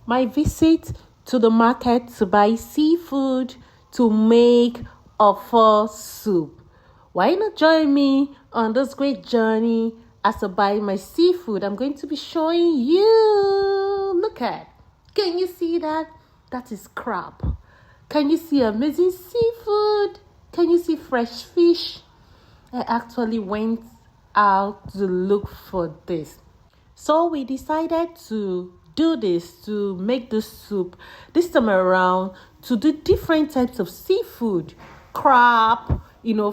my visit to the market to buy seafood to make Ofor soup. Why not join me on this great journey as I buy my seafood? I'm going to be showing you. Look at. Can you see that? That is crab. Can you see amazing seafood? Can you see fresh fish? I actually went out to look for this. So we decided to do this, to make the soup this time around, to do different types of seafood, crab,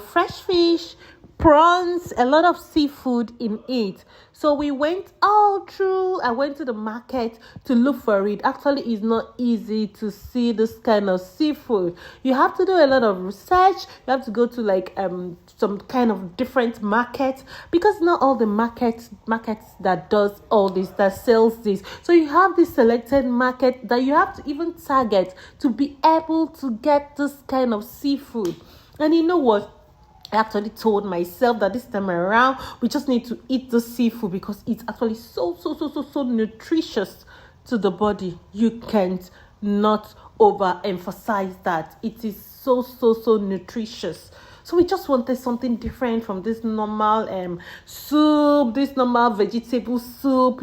fresh fish, prawns, a lot of seafood in it. So we went all through. I went to the market to look for it. Actually, it's not easy to see this kind of seafood. You have to do a lot of research. You have to go to some kind of different market, because not all the markets that does all this, that sells this. So you have this selected market that you have to even target to be able to get this kind of seafood. And you know what? I actually told myself that this time around, we just need to eat the seafood because it's actually so nutritious to the body. You can't not overemphasize that. It is so nutritious. So we just wanted something different from this normal soup, this normal vegetable soup,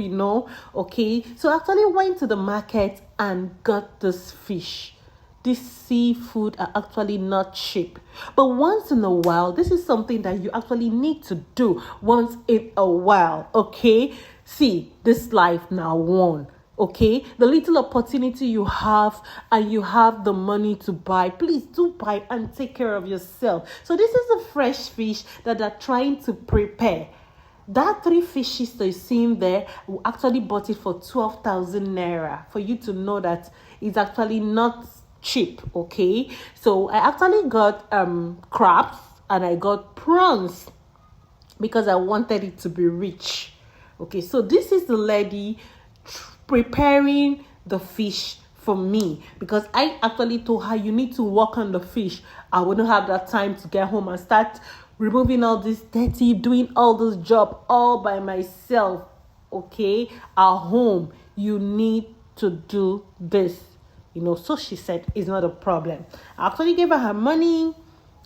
Okay. So I actually went to the market and got this fish. This seafood are actually not cheap. But once in a while, this is something that you actually need to do once in a while, okay? See, this life now one, okay? The little opportunity you have and you have the money to buy, please do buy and take care of yourself. So this is a fresh fish that they're trying to prepare. That 3 fishes that you see in there, we actually bought it for 12,000 naira, for you to know that it's actually not cheap, okay? So I actually got crabs and I got prawns because I wanted it to be rich. Okay, so this is the lady preparing the fish for me, because I actually told her you need to work on the fish. I wouldn't have that time to get home and start removing all this dirty, doing all this job all by myself. Okay, at home you need to do this. So she said it's not a problem. I actually gave her money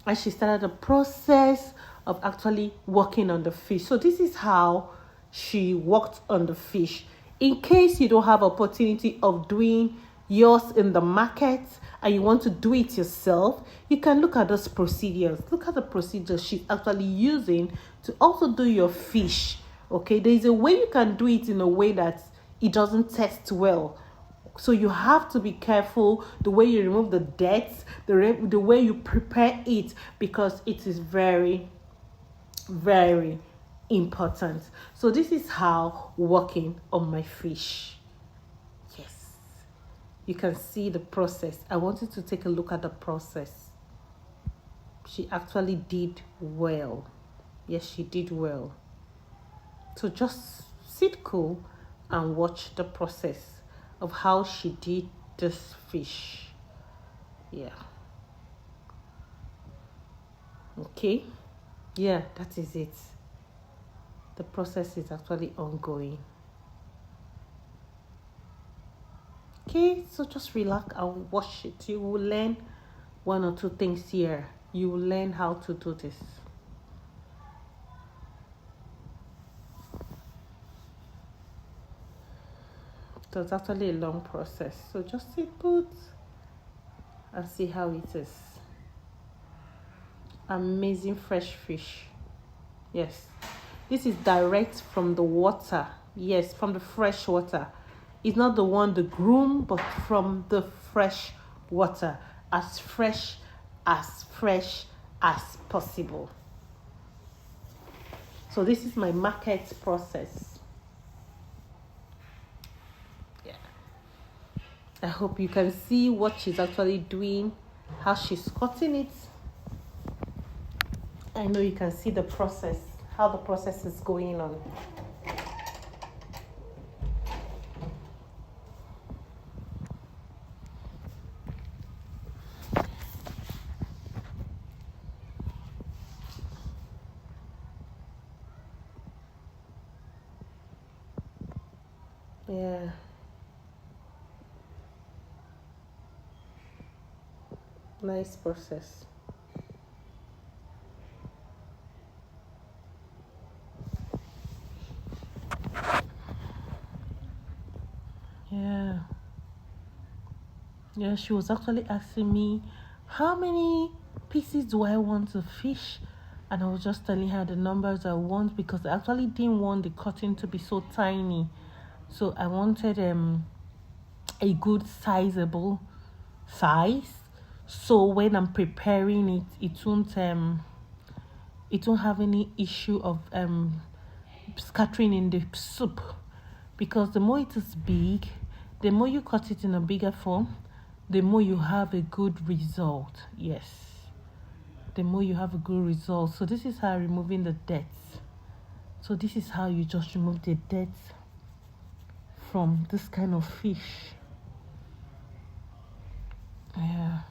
and she started the process of actually working on the fish. So this is how she worked on the fish. In case you don't have opportunity of doing yours in the market and you want to do it yourself, you can look at those procedures. Look at the procedures she's actually using to also do your fish. Okay, there is a way you can do it in a way that it doesn't taste well. So you have to be careful the way you remove the dirt, the way you prepare it, because it is very important. So this is how working on my fish. Yes, you can see the process. I want you to take a look at the process. She actually did well. Yes, she did well. So just sit cool and watch the process of how she did this fish. Yeah. Okay. Yeah, that is it. The process is actually ongoing. Okay, so just relax and watch it. You will learn 1 or 2 things here. You will learn how to do this. So it's actually a long process. So just sit put and see how it is. Amazing fresh fish. Yes. This is direct from the water. Yes, from the fresh water. It's not the one, the groom, but from the fresh water. As fresh as possible. So this is my market process. I hope you can see what she's actually doing, how she's cutting it. I know you can see the process, how the process is going on. Yeah. Nice process. Yeah. Yeah, she was actually asking me, how many pieces do I want to fish? And I was just telling her the numbers I want because I actually didn't want the cutting to be so tiny. So I wanted a good sizable size. So when I'm preparing it, it won't have any issue of scattering in the soup, because the more it is big, the more you cut it in a bigger form, the more you have a good result. Yes, the more you have a good result. So this is how removing the dirt. So this is how you just remove the dirt from this kind of fish. Yeah.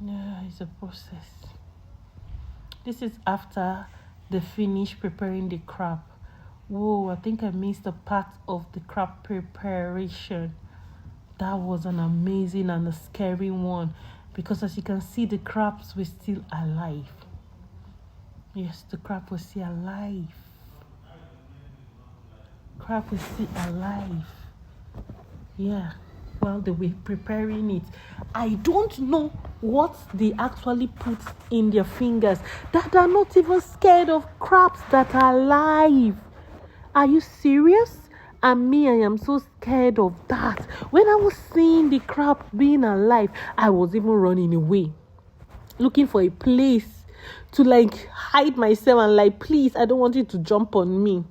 Yeah, it's a process. This is after they finish preparing the crab. Whoa, I think I missed a part of the crab preparation. That was an amazing and a scary one, because as you can see, the crabs were still alive. Yes, the crab was still alive. Crab was still alive. Yeah, while they were preparing it. I don't know what they actually put in their fingers that are not even scared of crabs that are alive. Are you serious? And me, I am so scared of that. When I was seeing the crab being alive, I was even running away, looking for a place to like hide myself and like, please, I don't want you to jump on me,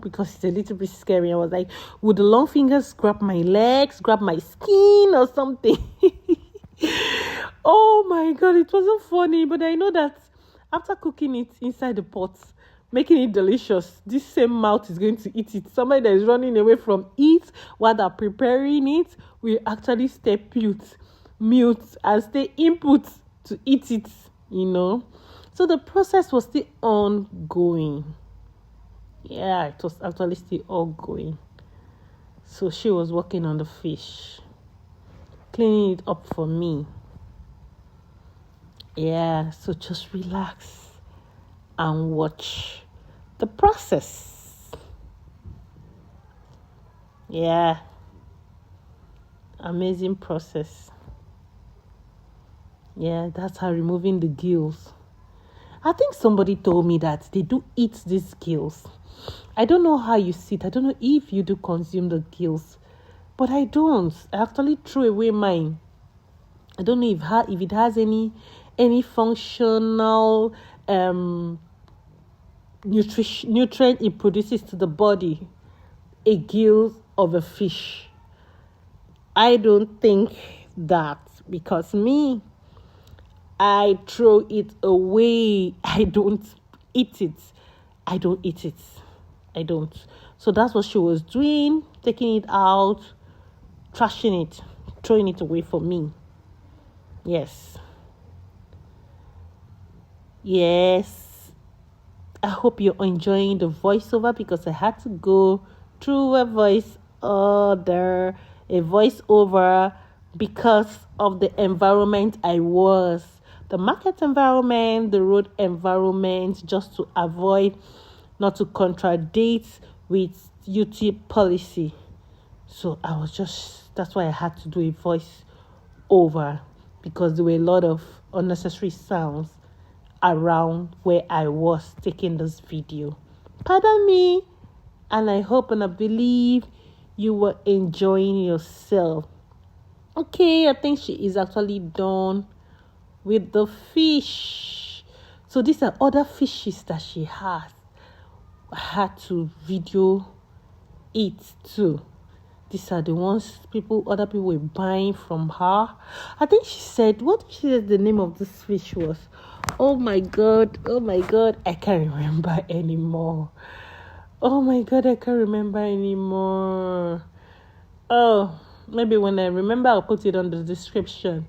because it's a little bit scary. I was like, would the long fingers grab my legs, grab my skin or something? Oh my God, it wasn't funny, but I know that after cooking it inside the pot, making it delicious, this same mouth is going to eat it. Somebody that is running away from it while they're preparing it will actually stay mute and stay input to eat it, So the process was still ongoing. Yeah, it was actually still ongoing. So she was working on the fish, cleaning it up for me. Yeah, so just relax and watch the process. Yeah, amazing process. Yeah, that's how removing the gills. I think somebody told me that they do eat these gills. I don't know how you see it. I don't know if you do consume the gills, but I don't. I actually threw away mine. I don't know if it has any functional nutrient it produces to the body. A gill of a fish. I don't think that, because me, I throw it away. I don't eat it. I don't eat it. I don't. So that's what she was doing, taking it out, trashing it, throwing it away for me. Yes. Yes. I hope you're enjoying the voiceover, because I had to go through a voiceover because of the environment I was. The market environment, the road environment, just to avoid not to contradict with YouTube policy. So that's why I had to do a voice over, because there were a lot of unnecessary sounds around where I was taking this video. Pardon me, and I hope and I believe you were enjoying yourself. Okay, I think she is actually done with the fish. So these are other fishes that she has. I had to video it too. These are the ones other people were buying from her. I think she said, what she said the name of this fish was? Oh my God, I can't remember anymore. Oh my God, I can't remember anymore. Oh, maybe when I remember, I'll put it on the description.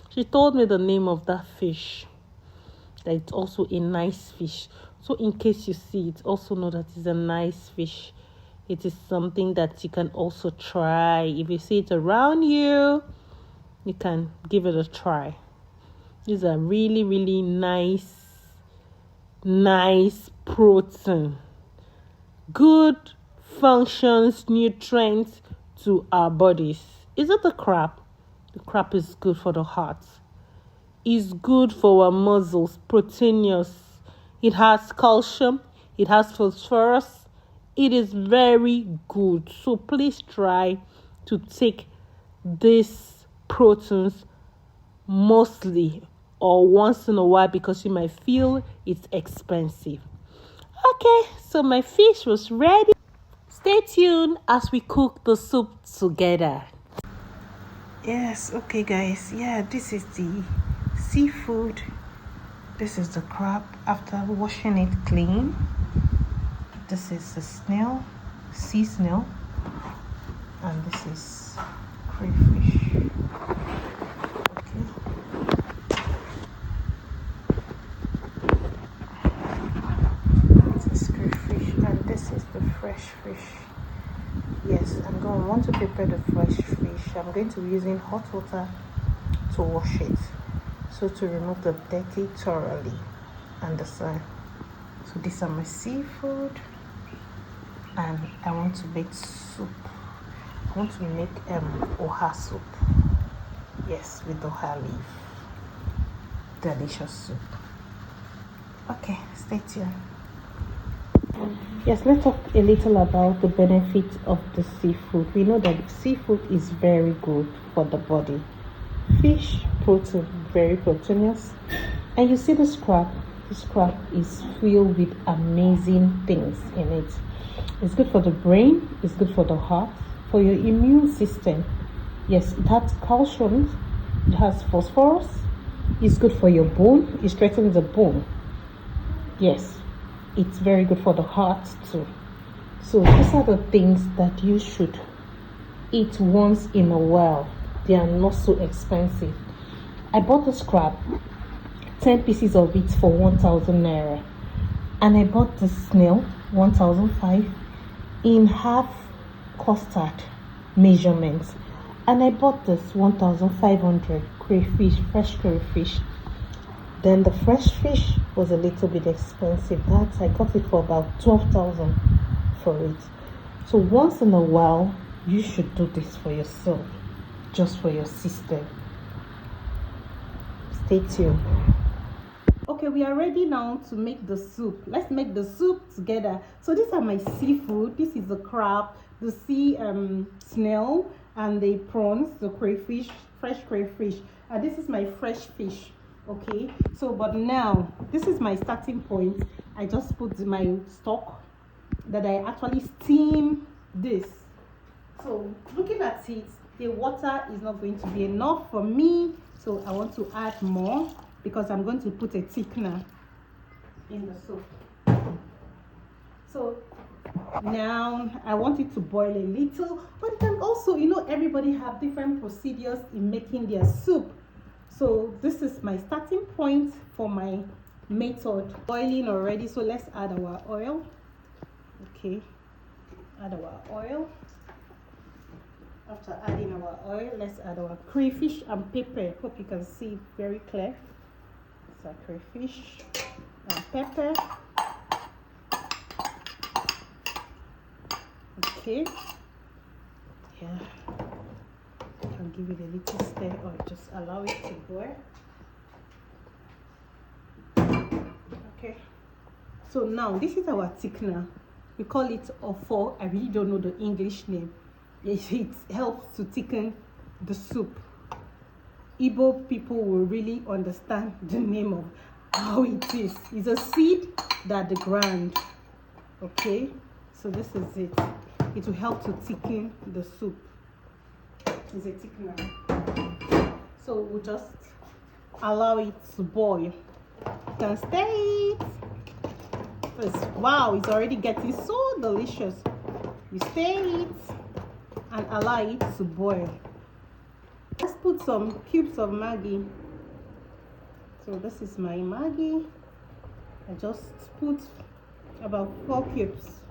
She told me the name of that fish. that it's also a nice fish. So in case you see it, also know that it's a nice fish. It is something that you can also try. If you see it around you, you can give it a try. These are really, really nice protein. Good functions, nutrients to our bodies. Is it the crab? The crab is good for the heart. It's good for our muscles, proteinous. It has calcium. It has phosphorus. It is very good. So please try to take these proteins mostly or once in a while, because you might feel it's expensive. Okay, so my fish was ready. Stay tuned as we cook the soup together. Yes, okay guys. Yeah, this is the seafood. This is the crab after washing it clean. This is the snail, sea snail. And this is crayfish. This is the fresh fish. Yes, I'm going to want to prepare the fresh fish. I'm going to be using hot water to wash it, so to remove the dirty thoroughly. Understand? So these are my seafood, and I want to make soup. I want to make Ofor soup. Yes, with Ofor leaf. Delicious soup. Okay, stay tuned. Yes, let's talk a little about the benefits of the seafood. We know that seafood is very good for the body. Fish, protein, very proteinous. And you see this crab is filled with amazing things in it. It's good for the brain, it's good for the heart, for your immune system. Yes, it has calcium, it has phosphorus, it's good for your bone, it strengthens the bone. Yes. It's very good for the heart too. So these are the things that you should eat once in a while. They are not so expensive. I bought this crab, 10 pieces of it for 1,000 naira. And I bought the snail, 1,005, in half custard measurements. And I bought this 1,500 crayfish, fresh crayfish. Then the fresh fish was a little bit expensive. I got it for about 12,000 for it. So once in a while, you should do this for yourself, just for your system. Stay tuned. Okay, we are ready now to make the soup. Let's make the soup together. So these are my seafood. This is the crab, the sea snail, and the prawns, the crayfish, fresh crayfish. And this is my fresh fish. Okay, so but now this is my starting point. I just put my stock that I actually steam this. So looking at it, the water is not going to be enough for me, so I want to add more because I'm going to put a thickener in the soup. So now I want it to boil a little, but you can also, everybody have different procedures in making their soup. So this is my starting point for my method. Boiling already, so let's add our oil. Okay, add our oil. After adding our oil, let's add our crayfish and pepper. Hope you can see very clear. It's our crayfish and pepper. Okay, yeah. Can give it a little stir or just allow it to boil. Okay, so now this is our thickener. We call it Ofor. I really don't know the English name. It helps to thicken the soup. Igbo people will really understand the name of how it is. It's a seed that the ground. Okay, so this is it. It will help to thicken the soup. Is a thickener. So we'll just allow it to boil. You can stir it. Wow, it's already getting so delicious. You stir it and allow it to boil. Let's put some cubes of Maggi. So this is my Maggi. I just put about 4 cubes.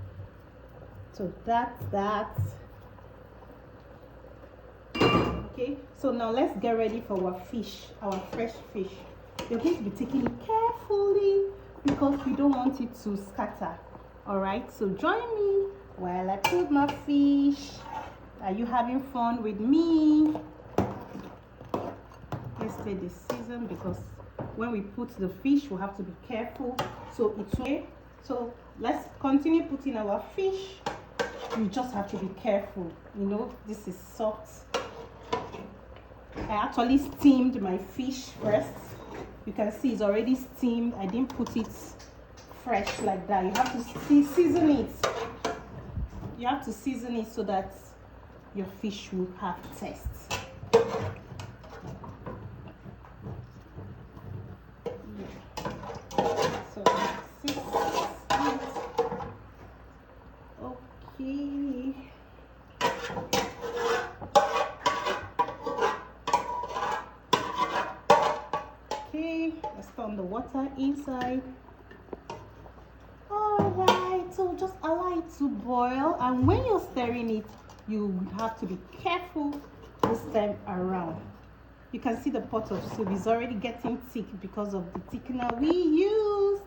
So that's that. Okay, so now let's get ready for our fish, our fresh fish. You're going to be taking it carefully because we don't want it to scatter. All right, so join me while I put my fish. Are you having fun with me? Let's take the season because when we put the fish, we have to be careful. So it's okay. So let's continue putting our fish. You just have to be careful. You know, this is soft. I actually steamed my fish first. You can see it's already steamed. I didn't put it fresh like that. You have to season it. You have to season it so that your fish will have taste. So this is it. Okay. Okay, let's turn the water inside. Alright, so just allow it to boil, and when you're stirring it, you have to be careful this time around. You can see the pot of soup is already getting thick because of the thickener we used.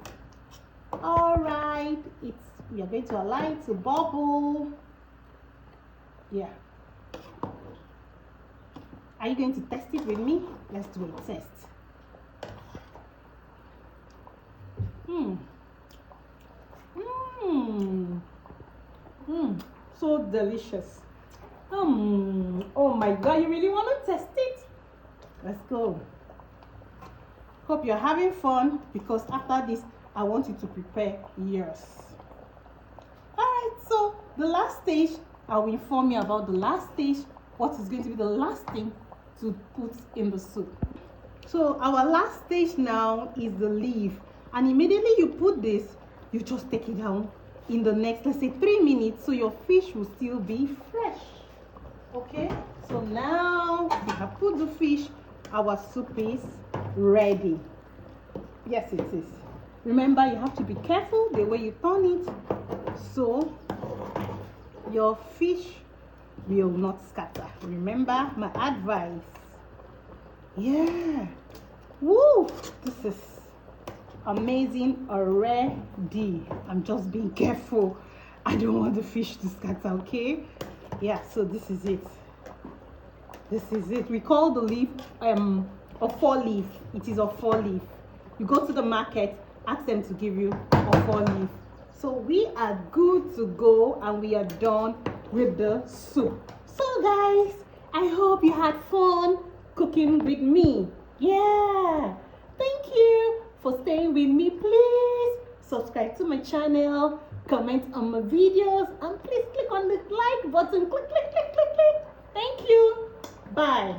Alright, we are going to allow it to bubble. Yeah. Are you going to test it with me? Let's do a test. So delicious. Oh my god, you really want to test it? Let's go. Hope you're having fun because after this I want you to prepare yours. Alright, so the last stage, I will inform you about the last stage, what is going to be the last thing to put in the soup. So our last stage now is the leaf, and immediately you put this, you just take it down in the next, let's say 3 minutes, so your fish will still be fresh. Okay, so now we have put the fish, our soup is ready. Yes, it is. Remember, you have to be careful the way you turn it so your fish will not scatter. Remember my advice. Yeah. Woo! This is amazing already. I'm just being careful. I don't want the fish to scatter, okay? Yeah, so this is it. This is it. We call the leaf Ofor leaf. It is Ofor leaf. You go to the market, ask them to give you Ofor leaf. So we are good to go, and we are done with the soup. So guys, I hope you had fun cooking with me. Yeah. Thank you for staying with me. Please subscribe to my channel, comment on my videos, and please click on the like button. Click, click, click, click, click. Thank you. Bye.